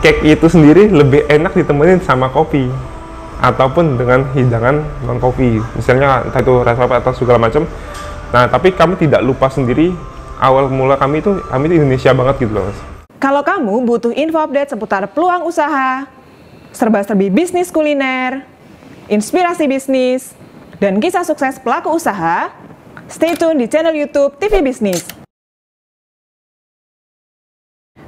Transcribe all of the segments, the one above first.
cake itu sendiri lebih enak ditemenin sama kopi ataupun dengan hidangan non kopi, misalnya entah itu red velvet atau segala macam. Nah, tapi kami tidak lupa sendiri awal mula kami itu Indonesia banget gitu loh, Mas. Kalau kamu butuh info update seputar peluang usaha, serba-serbi bisnis kuliner, inspirasi bisnis, dan kisah sukses pelaku usaha, stay tune di channel YouTube TV Bisnis.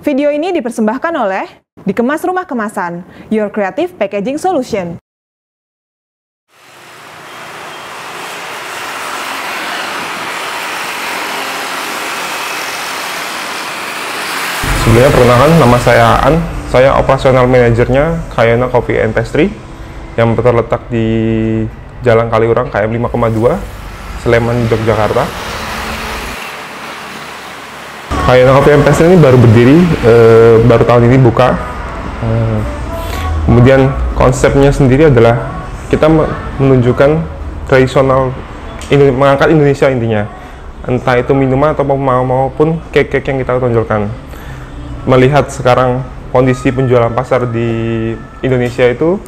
Video ini dipersembahkan oleh Dikemas Rumah Kemasan, Your Creative Packaging Solution. Sebenarnya perkenalkan, nama saya Aan, saya operasional manajernya Kayana Coffee and Pastry yang terletak di Jalan Kaliurang KM 5,2, Sleman, Yogyakarta. Kayana Coffee and Pastry ini baru berdiri, baru tahun ini buka. Kemudian konsepnya sendiri adalah kita menunjukkan tradisional, mengangkat Indonesia intinya. Entah itu minuman atau maupun cake-cake yang kita tonjolkan. Melihat sekarang kondisi penjualan pasar di Indonesia itu,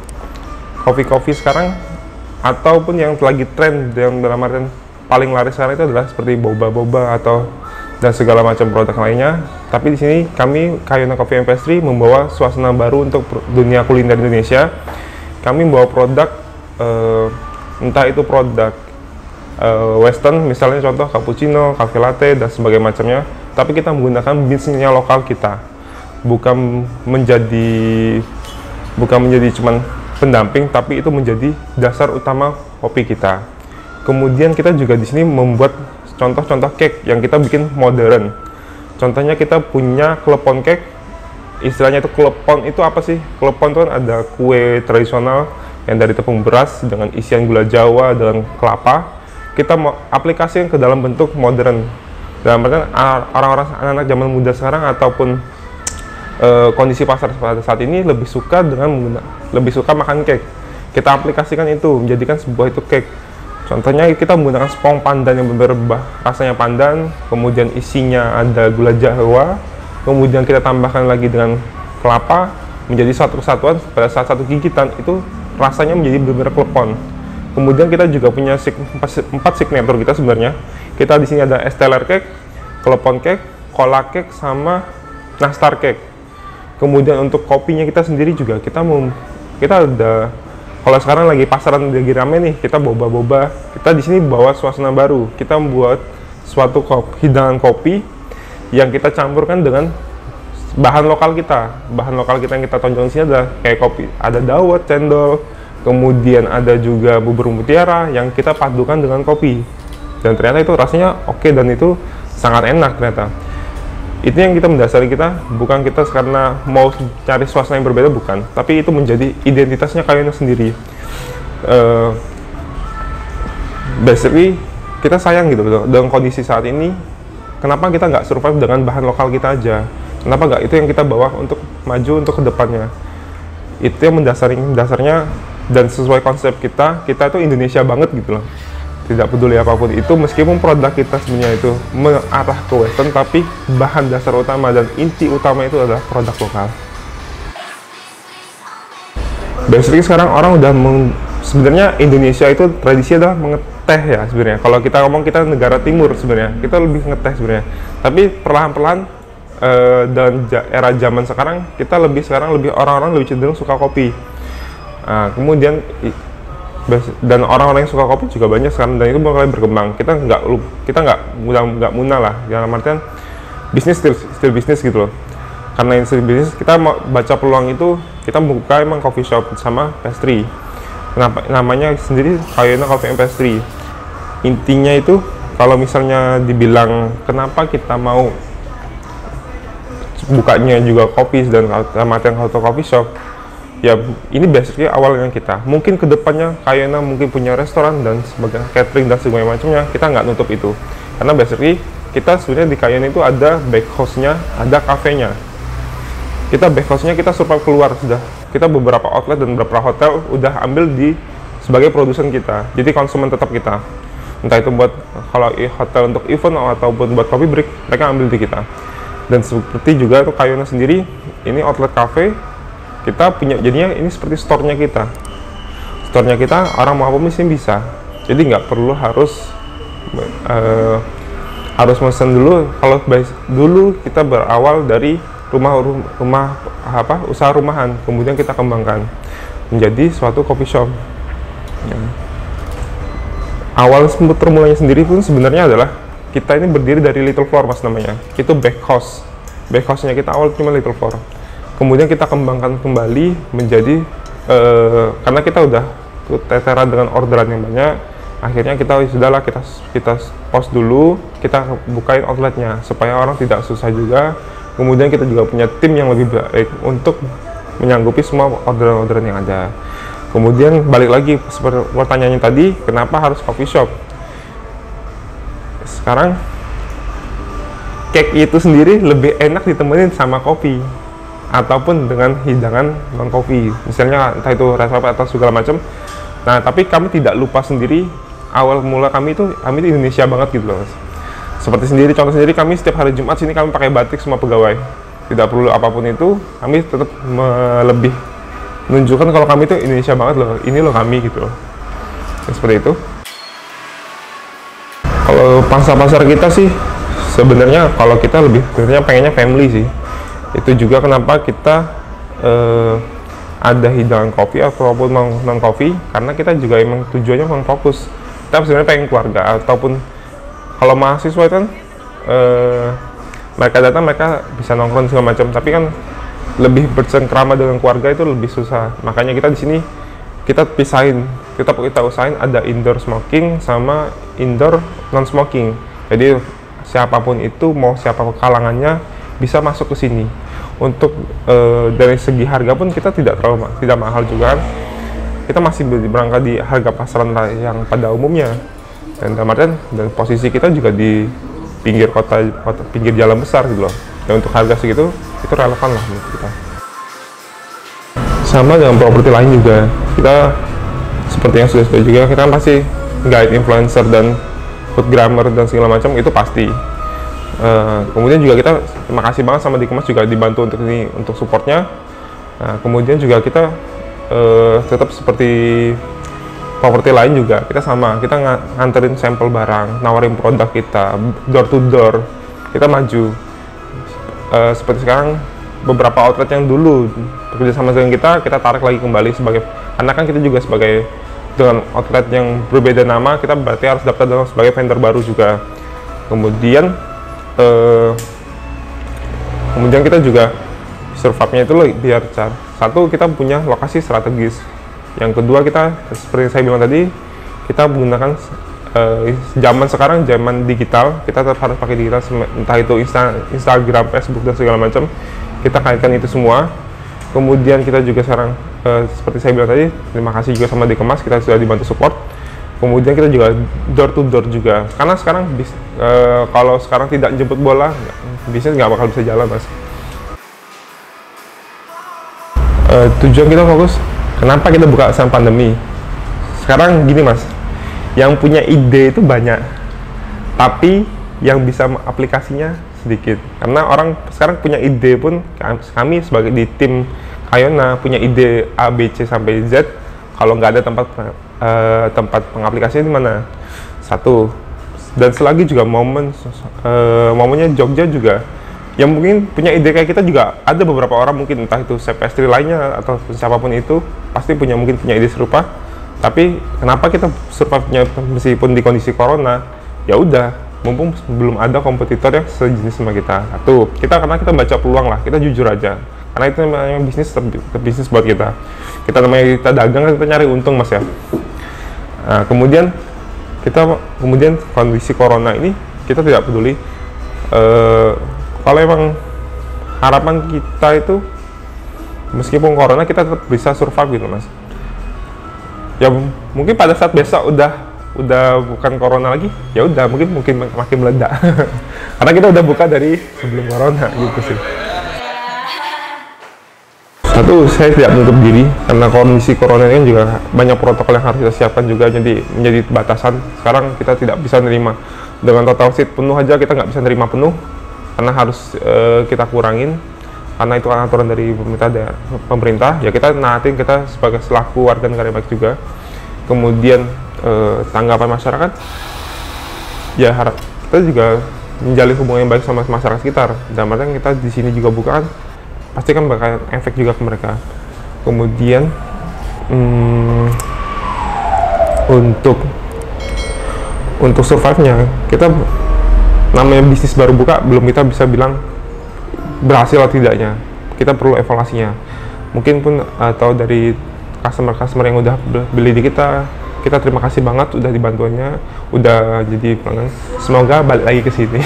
kopi-kopi sekarang ataupun yang lagi tren yang dalam artian paling laris sekarang itu adalah seperti boba-boba atau dan segala macam produk lainnya. Tapi di sini kami Kayana Coffee and Pastry membawa suasana baru untuk dunia kuliner Indonesia. Kami membawa produk entah itu produk western, misalnya contoh cappuccino, cafe latte dan sebagainya macamnya. Tapi kita menggunakan bisnisnya lokal kita, bukan menjadi cuman pendamping, tapi itu menjadi dasar utama kopi kita. Kemudian kita juga di sini membuat contoh-contoh cake yang kita bikin modern. Contohnya kita punya klepon cake. Istilahnya itu klepon itu apa sih? Klepon itu kan ada kue tradisional yang dari tepung beras dengan isian gula Jawa dan kelapa. Kita mau aplikasikan ke dalam bentuk modern. Dalam artian orang-orang anak-anak zaman muda sekarang ataupun kondisi pasar pada saat ini lebih suka makan cake. Kita aplikasikan itu menjadikan sebuah itu cake. Contohnya kita menggunakan spong pandan yang berubah rasanya pandan, kemudian isinya ada gula Jawa, kemudian kita tambahkan lagi dengan kelapa menjadi satu kesatuan. Pada saat satu gigitan itu rasanya menjadi benar-benar klepon. Kemudian kita juga punya 4 signature kita sebenarnya. Kita di sini ada esteller cake, klepon cake, cola cake, sama nastar cake. Kemudian untuk kopinya kita sendiri juga kita ada, kalau sekarang lagi pasaran lagi rame nih, kita boba-boba. Kita di sini bawa suasana baru. Kita membuat suatu hidangan kopi yang kita campurkan dengan bahan lokal kita. Bahan lokal kita yang kita tonjolkan di sini ada kayak kopi, ada dawet, cendol, kemudian ada juga bubur mutiara yang kita padukan dengan kopi. Dan ternyata itu rasanya oke dan itu sangat enak ternyata. Itu yang kita mendasari kita, bukan kita karena mau cari suasana yang berbeda, bukan. Tapi itu menjadi identitasnya Kayana sendiri. Basically, kita sayang gitu loh, dengan kondisi saat ini, kenapa kita nggak survive dengan bahan lokal kita aja? Kenapa nggak itu yang kita bawa untuk maju untuk kedepannya? Itu yang dasarnya dan sesuai konsep kita itu Indonesia banget gitu loh. Tidak peduli apapun itu, meskipun produk kita sebenarnya itu mengarah ke western, tapi bahan dasar utama dan inti utama itu adalah produk lokal. Basically sekarang orang udah sebenarnya Indonesia itu tradisi adalah mengeteh ya sebenarnya. Kalau kita ngomong kita negara timur sebenarnya, kita lebih ngeteh sebenarnya. Tapi perlahan-lahan dan era zaman sekarang orang-orang lebih cenderung suka kopi. Nah, kemudian dan orang-orang yang suka kopi juga banyak sekarang dan itu mulai berkembang. Kita nggak munah lah, dalam artian bisnis still bisnis gitu loh. Karena ini still bisnis, kita mau baca peluang itu, kita buka emang coffee shop sama pastry. Kenapa namanya sendiri Kayana Coffee and Pastry? Intinya itu kalau misalnya dibilang kenapa kita mau bukanya juga kopi dan artian auto coffee shop, ya ini basically awalnya kita. Mungkin kedepannya Kayana mungkin punya restoran dan sebagai catering dan segala macamnya, kita nggak nutup itu. Karena basically kita sebenarnya di Kayana itu ada back house-nya, ada kafenya. Kita back house-nya kita survive keluar sudah. Kita beberapa outlet dan beberapa hotel udah ambil sebagai produsen kita. Jadi konsumen tetap kita. Entah itu buat kalau hotel untuk event ataupun buat coffee break, mereka ambil di kita. Dan seperti juga tuh Kayana sendiri, ini outlet cafe kita punya, jadinya ini seperti store-nya kita. Store-nya kita, orang mau apa mesin bisa. Jadi nggak perlu harus mesen dulu. Kalau dulu kita berawal dari usaha rumahan, kemudian kita kembangkan menjadi suatu coffee shop. Ya. Awal termulanya sendiri pun sebenarnya adalah kita ini berdiri dari Little Floor mas namanya. Itu back house-nya kita awal cuma Little Floor. Kemudian kita kembangkan kembali menjadi karena kita udah teteran dengan orderan yang banyak, akhirnya kita sudahlah kita post dulu, kita bukain outletnya supaya orang tidak susah juga. Kemudian kita juga punya tim yang lebih baik untuk menyanggupi semua orderan-orderan yang ada. Kemudian balik lagi seperti pertanyaannya tadi, kenapa harus coffee shop? Sekarang cake itu sendiri lebih enak ditemenin sama kopi ataupun dengan hidangan non kopi, misalnya entah itu rasa atau segala macam. Nah, tapi kami tidak lupa sendiri awal mula kami itu Indonesia banget gitu loh. Seperti contoh sendiri kami setiap hari Jumat sini kami pakai batik semua pegawai. Tidak perlu apapun itu, kami tetap lebih menunjukkan kalau kami itu Indonesia banget loh. Ini loh kami gitu loh. Seperti itu. Kalau pasar kita sih sebenarnya kalau kita lebih sebenarnya pengennya family sih. Itu juga kenapa kita ada hidangan kopi ataupun non kopi, karena kita juga emang tujuannya memang fokus. Kita sebenarnya pengen keluarga, ataupun kalau mahasiswa kan mereka datang mereka bisa nongkrong segala macam, tapi kan lebih bercengkrama dengan keluarga itu lebih susah. Makanya kita di sini kita pisahin, kita usahain ada indoor smoking sama indoor non smoking. Jadi siapapun itu, mau siapa kalangannya bisa masuk ke sini. Untuk dari segi harga pun kita tidak mahal juga kan. Kita masih berangkat di harga pasaran yang pada umumnya. Dan dan posisi kita juga di pinggir kota, pinggir jalan besar gitu loh. Dan untuk harga segitu itu relevan lah menurut kita. Sama dengan properti lain juga, kita seperti yang sudah juga, kita kan pasti guide influencer dan foodgrammer dan segala macam itu pasti. Kemudian juga kita terima kasih banget sama Dikemas juga dibantu untuk ini, untuk supportnya. Kemudian juga kita tetap seperti properti lain juga, kita nganterin sampel barang, nawarin produk kita door to door, kita maju. Seperti sekarang beberapa outlet yang dulu bekerja sama dengan kita tarik lagi kembali karena kan kita juga sebagai dengan outlet yang berbeda nama, kita berarti harus daftar sebagai vendor baru juga. Kemudian kita juga survive-nya itu loh, biar satu kita punya lokasi strategis, yang kedua kita seperti saya bilang tadi, kita menggunakan zaman sekarang zaman digital, kita tetap harus pakai digital, entah itu Instagram, Facebook dan segala macam, kita kaitkan itu semua. Kemudian kita juga sekarang seperti saya bilang tadi, terima kasih juga sama Dikemas, kita sudah dibantu support. Kemudian kita juga door to door juga, karena sekarang kalau sekarang tidak jemput bola, bisnis nggak bakal bisa jalan mas. Tujuan kita fokus, kenapa kita buka saat pandemi? Sekarang gini mas, yang punya ide itu banyak, tapi yang bisa aplikasinya sedikit. Karena orang sekarang punya ide pun, kami sebagai di tim Kayona punya ide A, B, C sampai Z, kalau nggak ada tempat pengaplikasinya di mana? Satu. Dan selagi juga momennya Jogja juga, yang mungkin punya ide kayak kita juga ada beberapa orang, mungkin entah itu chef pastry lainnya atau siapapun itu pasti mungkin punya ide serupa. Tapi kenapa kita survive-nya meskipun di kondisi corona? Ya udah, mumpung belum ada kompetitor yang sejenis sama kita. Satu, karena kita baca peluang lah, kita jujur aja. Karena itu namanya bisnis buat kita. Kita dagang, kita nyari untung mas ya. Nah, kemudian kondisi corona ini kita tidak peduli. Kalau emang harapan kita itu meskipun corona kita tetap bisa survive gitu mas. Ya mungkin pada saat besok udah bukan corona lagi, ya udah mungkin makin meledak. Karena kita udah buka dari sebelum corona gitu sih. Satu, saya tidak menutup diri karena kondisi corona ini juga banyak protokol yang harus kita siapkan juga, jadi menjadi batasan. Sekarang kita tidak bisa nerima dengan total seat penuh aja, kita nggak bisa nerima penuh karena harus kita kurangin. karena itu kan aturan dari pemerintah, ya kita naatin, kita sebagai selaku warga negara yang baik juga. Kemudian tanggapan masyarakat, ya kita juga menjalin hubungan yang baik sama masyarakat sekitar. Dan artian kita di sini juga buka kan, pasti kan bakal efek juga ke mereka. Kemudian untuk survive-nya, kita namanya bisnis baru buka, belum kita bisa bilang berhasil atau tidaknya. Kita perlu evaluasinya. Mungkin pun atau dari customer yang udah beli di kita terima kasih banget udah dibantuannya, udah jadi pelanggan. Semoga balik lagi ke sini.